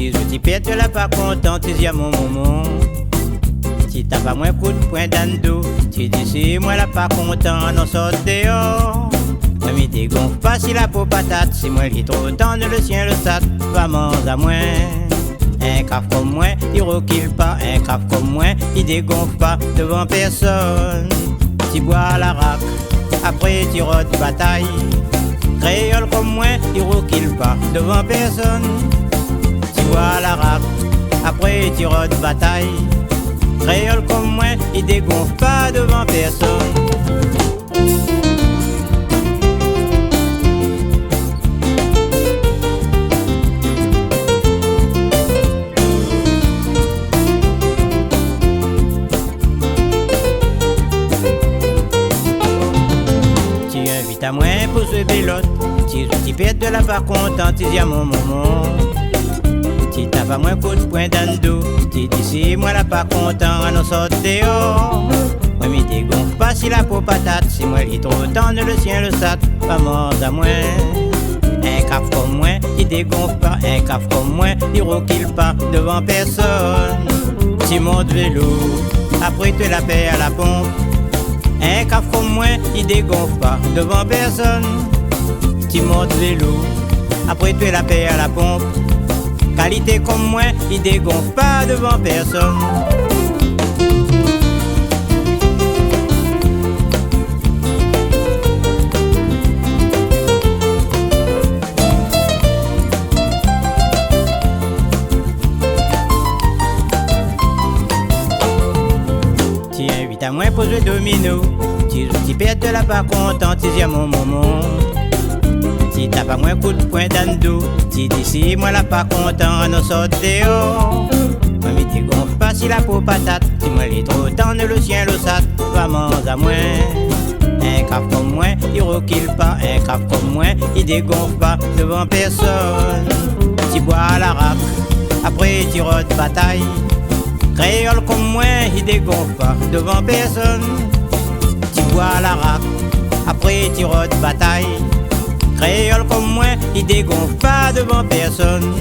Si je t'y pète, tu l'as pas content, tu dis à mon moment. Si t'as pas moins coup de poing dans le dos, tu dis si moi là pas content, on sort dehors. Moi m'y dégonfle pas si la peau patate, si moi lit trop tendre le sien le sat, pas mange à moins. Un caf comme moi, il recule pas, un caf comme moi, il dégonfle pas devant personne. Tu bois la raque, après tu rôdes bataille. Créole comme moi, il recule pas devant personne. Tu bois la raque, après tu rôdes bataille. Créole comme moi, il dégonfle pas devant personne. Tu invites à moi pour ce bélote. Si je t'y pète de la pas content, tu dis à mon moment. Si t'as pas moins coup de poing dans le dos, tu dis si moi là pas content, on sort dehors. Moi m'y dégonfle pas si la peau patate, si moi lit trop tendre le sien le sat, pas mort à moi. Un caf comme moi, il dégonfle pas, un caf comme moi, il recule pas devant personne. Tu montes vélo, après tu la paix à la pompe. Un caf comme moi, il dégonfle pas devant personne. Tu montes vélo, après tu la paix à la pompe. Qualité comme moi, il dégonfle pas devant personne. Tu invites à moi pour jouer domino. Tu perds de la pas content, tu dis à mon moment. Si t'as pas moins coup de poing dans le dos, tu dis si moi là pas content, on sort dehors. Moi m'y dégonfle pas si la peau patate, si moi lit trop tendre le sien le sat, pas mange à moi. Un caf comme moi, il recule pas, un caf comme moi, il dégonfle pas devant personne. Tu bois la raque, après tu rôdes bataille. Créole comme moi, il dégonfle pas devant personne. Tu bois la raque, après tu rôdes bataille. Créole comme moi, il dégonfle pas devant personne.